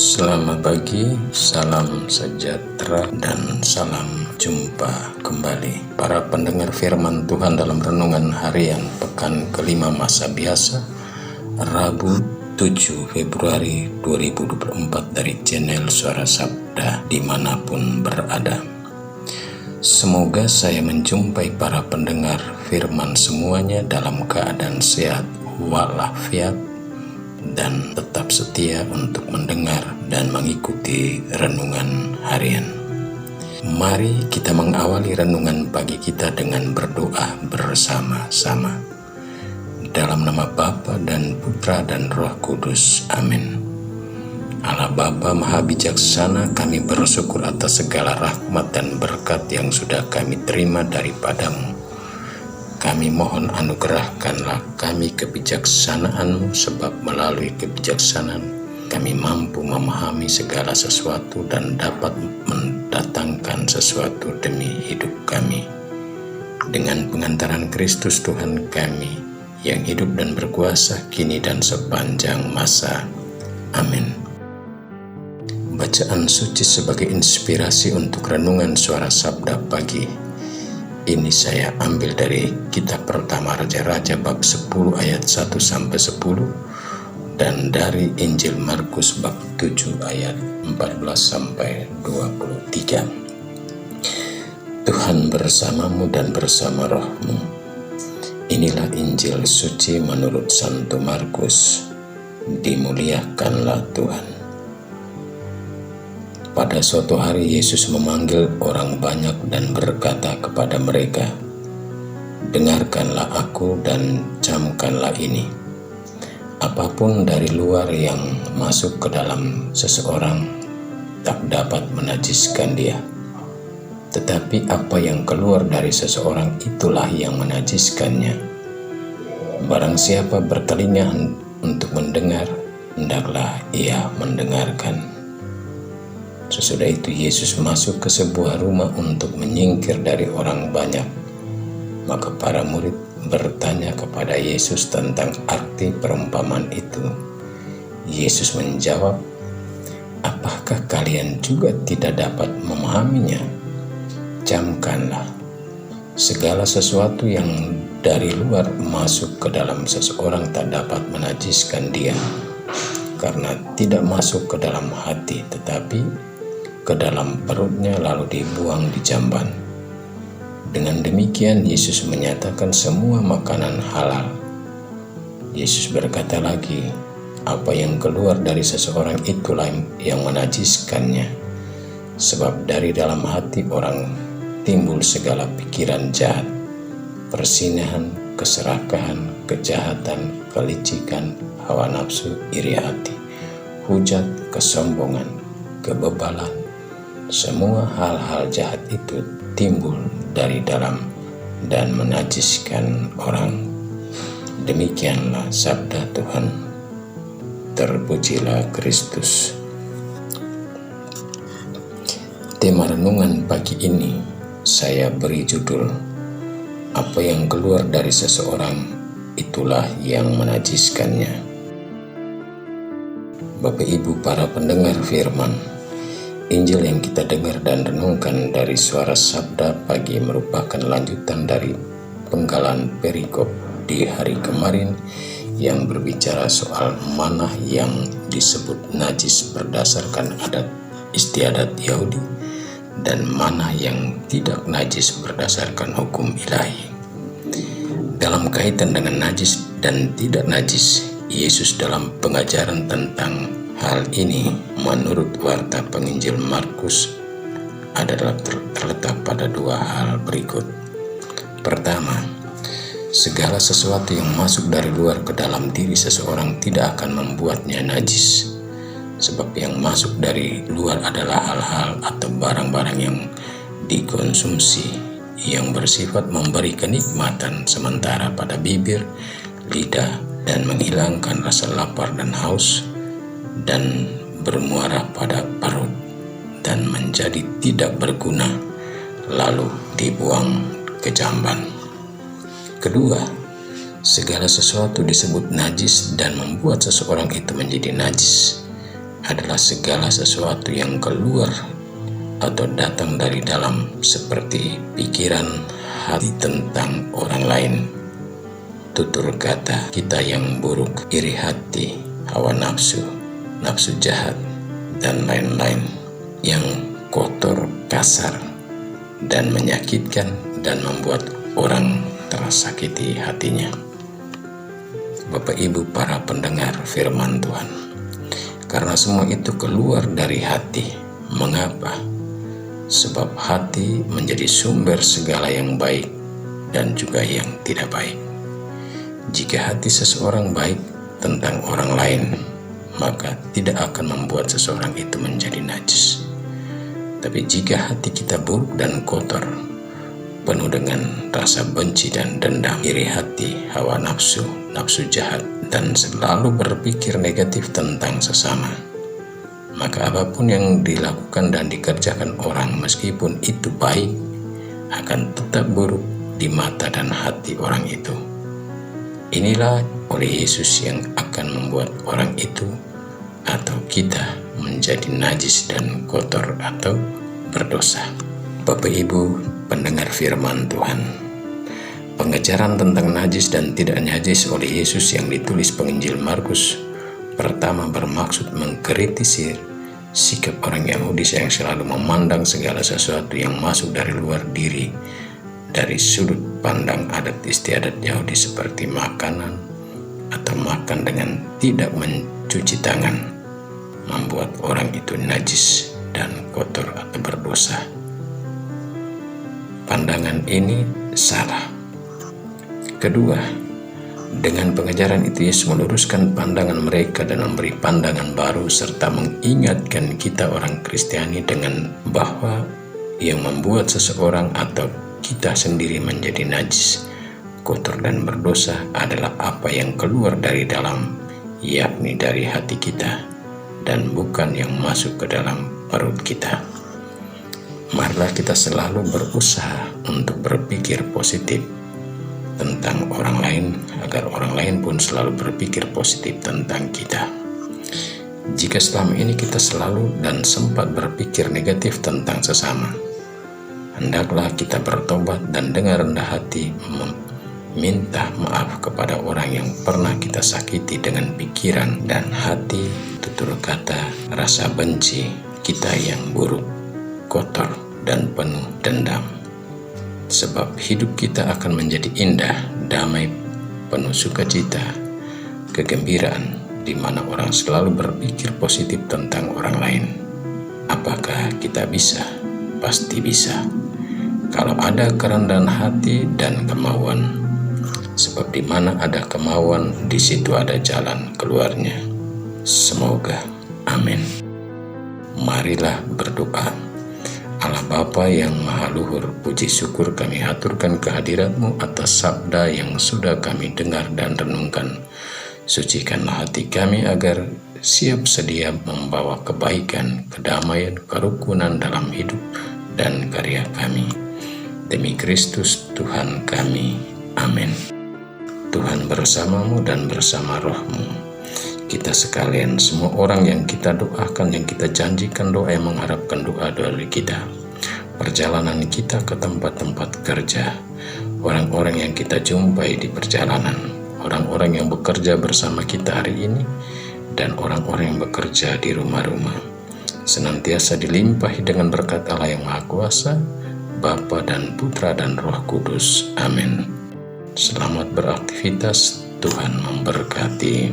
Selamat pagi, salam sejahtera dan salam jumpa kembali para pendengar firman Tuhan dalam renungan harian pekan kelima masa biasa Rabu 7 Februari 2024 dari channel Suara Sabda dimanapun berada. Semoga saya menjumpai para pendengar firman semuanya dalam keadaan sehat walafiat dan tetap setia untuk mendengar dan mengikuti renungan harian. Mari kita mengawali renungan pagi kita dengan berdoa bersama-sama. Dalam nama Bapa dan Putra dan Roh Kudus. Amin. Allah Bapa Maha Bijaksana, kami bersyukur atas segala rahmat dan berkat yang sudah kami terima daripada-Mu. Kami mohon anugerahkanlah kami kebijaksanaan-Mu, sebab melalui kebijaksanaan kami mampu memahami segala sesuatu dan dapat mendatangkan sesuatu demi hidup kami. Dengan pengantaran Kristus Tuhan kami, yang hidup dan berkuasa kini dan sepanjang masa. Amin. Bacaan suci sebagai inspirasi untuk renungan Suara Sabda pagi ini saya ambil dari kitab pertama Raja-Raja bab 10 ayat 1-10 dan dari Injil Markus bab 7 ayat 14-23. Tuhan bersamamu dan bersama rohmu. Inilah Injil suci menurut Santo Markus. Dimuliakanlah Tuhan. Pada suatu hari Yesus memanggil orang banyak dan berkata kepada mereka, "Dengarkanlah aku dan camkanlah ini. Apapun dari luar yang masuk ke dalam seseorang tak dapat menajiskan dia. Tetapi apa yang keluar dari seseorang itulah yang menajiskannya. Barang siapa bertelinga untuk mendengar, hendaklah ia mendengarkan." Sesudah itu Yesus masuk ke sebuah rumah untuk menyingkir dari orang banyak. Maka para murid bertanya kepada Yesus tentang arti perumpamaan itu. Yesus menjawab, "Apakah kalian juga tidak dapat memahaminya? Camkanlah, segala sesuatu yang dari luar masuk ke dalam seseorang tak dapat menajiskan dia, karena tidak masuk ke dalam hati, tetapi ke dalam perutnya lalu dibuang di jamban." Dengan demikian Yesus menyatakan semua makanan halal. Yesus berkata lagi, "Apa yang keluar dari seseorang itulah yang menajiskannya. Sebab dari dalam hati orang timbul segala pikiran jahat, persinahan, keserakahan, kejahatan, kelicikan, hawa nafsu, iri hati, hujat, kesombongan, kebebalan. Semua hal-hal jahat itu timbul dari dalam dan menajiskan orang." Demikianlah sabda Tuhan. Terpujilah Kristus. Tema renungan pagi ini saya beri judul, "Apa yang keluar dari seseorang, itulah yang menajiskannya." Bapak Ibu para pendengar firman, Injil yang kita dengar dan renungkan dari Suara Sabda pagi merupakan lanjutan dari penggalan perikop di hari kemarin yang berbicara soal manah yang disebut najis berdasarkan adat istiadat Yahudi dan manah yang tidak najis berdasarkan hukum ilahi. Dalam kaitan dengan najis dan tidak najis, Yesus dalam pengajaran tentang hal ini menurut warta penginjil Markus adalah terletak pada dua hal berikut. Pertama, segala sesuatu yang masuk dari luar ke dalam diri seseorang tidak akan membuatnya najis. Sebab yang masuk dari luar adalah hal-hal atau barang-barang yang dikonsumsi yang bersifat memberi kenikmatan sementara pada bibir, lidah, dan menghilangkan rasa lapar dan haus, dan bermuara pada perut dan menjadi tidak berguna lalu dibuang ke jamban. Kedua, segala sesuatu disebut najis dan membuat seseorang itu menjadi najis adalah segala sesuatu yang keluar atau datang dari dalam, seperti pikiran hati tentang orang lain, tutur kata kita yang buruk, iri hati, hawa nafsu, nafsu jahat, dan lain-lain yang kotor, kasar, dan menyakitkan dan membuat orang tersakiti hatinya. Bapak Ibu para pendengar firman Tuhan, karena semua itu keluar dari hati. Mengapa? Sebab hati menjadi sumber segala yang baik dan juga yang tidak baik. Jika hati seseorang baik tentang orang lain, maka tidak akan membuat seseorang itu menjadi najis. Tapi jika hati kita buruk dan kotor, penuh dengan rasa benci dan dendam, iri hati, hawa nafsu, nafsu jahat, dan selalu berpikir negatif tentang sesama, maka apapun yang dilakukan dan dikerjakan orang, meskipun itu baik, akan tetap buruk di mata dan hati orang itu. Inilah oleh Yesus yang akan membuat orang itu atau kita menjadi najis dan kotor atau berdosa. Bapak Ibu pendengar firman Tuhan, pengejaran tentang najis dan tidak najis oleh Yesus yang ditulis penginjil Markus pertama bermaksud mengkritisir sikap orang Yahudi yang selalu memandang segala sesuatu yang masuk dari luar diri dari sudut pandang adat istiadat Yahudi, seperti makanan atau makan dengan tidak mencuci tangan, membuat orang itu najis dan kotor atau berdosa. Pandangan ini salah. Kedua, dengan pengejaran itu Yesus meluruskan pandangan mereka dan memberi pandangan baru, serta mengingatkan kita orang Kristiani dengan bahwa yang membuat seseorang atau kita sendiri menjadi najis, kotor dan berdosa adalah apa yang keluar dari dalam, yakni dari hati kita, dan bukan yang masuk ke dalam perut kita. Marilah kita selalu berusaha untuk berpikir positif tentang orang lain, agar orang lain pun selalu berpikir positif tentang kita. Jika selama ini kita selalu dan sempat berpikir negatif tentang sesama, hendaklah kita bertobat dan dengan rendah hati minta maaf kepada orang yang pernah kita sakiti dengan pikiran dan hati, tutur kata, rasa benci kita yang buruk, kotor, dan penuh dendam. Sebab hidup kita akan menjadi indah, damai, penuh sukacita, kegembiraan, di mana orang selalu berpikir positif tentang orang lain. Apakah kita bisa? Pasti bisa, kalau ada kerendahan hati dan kemauan. Sebab di mana ada kemauan, di situ ada jalan keluarnya. Semoga. Amin. Marilah berdoa. Allah Bapa yang Maha Luhur, puji syukur kami haturkan kehadirat-Mu atas sabda yang sudah kami dengar dan renungkan. Sucikanlah hati kami agar siap sedia membawa kebaikan, kedamaian, kerukunan dalam hidup dan karya kami. Demi Kristus Tuhan kami. Amin. Tuhan bersamamu dan bersama rohmu. Kita sekalian, semua orang yang kita doakan, yang kita janjikan doa, yang mengharapkan doa dari kita, perjalanan kita ke tempat-tempat kerja, orang-orang yang kita jumpai di perjalanan, orang-orang yang bekerja bersama kita hari ini, dan orang-orang yang bekerja di rumah-rumah, senantiasa dilimpahi dengan berkat Allah yang Maha Kuasa, Bapa dan Putra dan Roh Kudus. Amin. Selamat beraktivitas, Tuhan memberkati.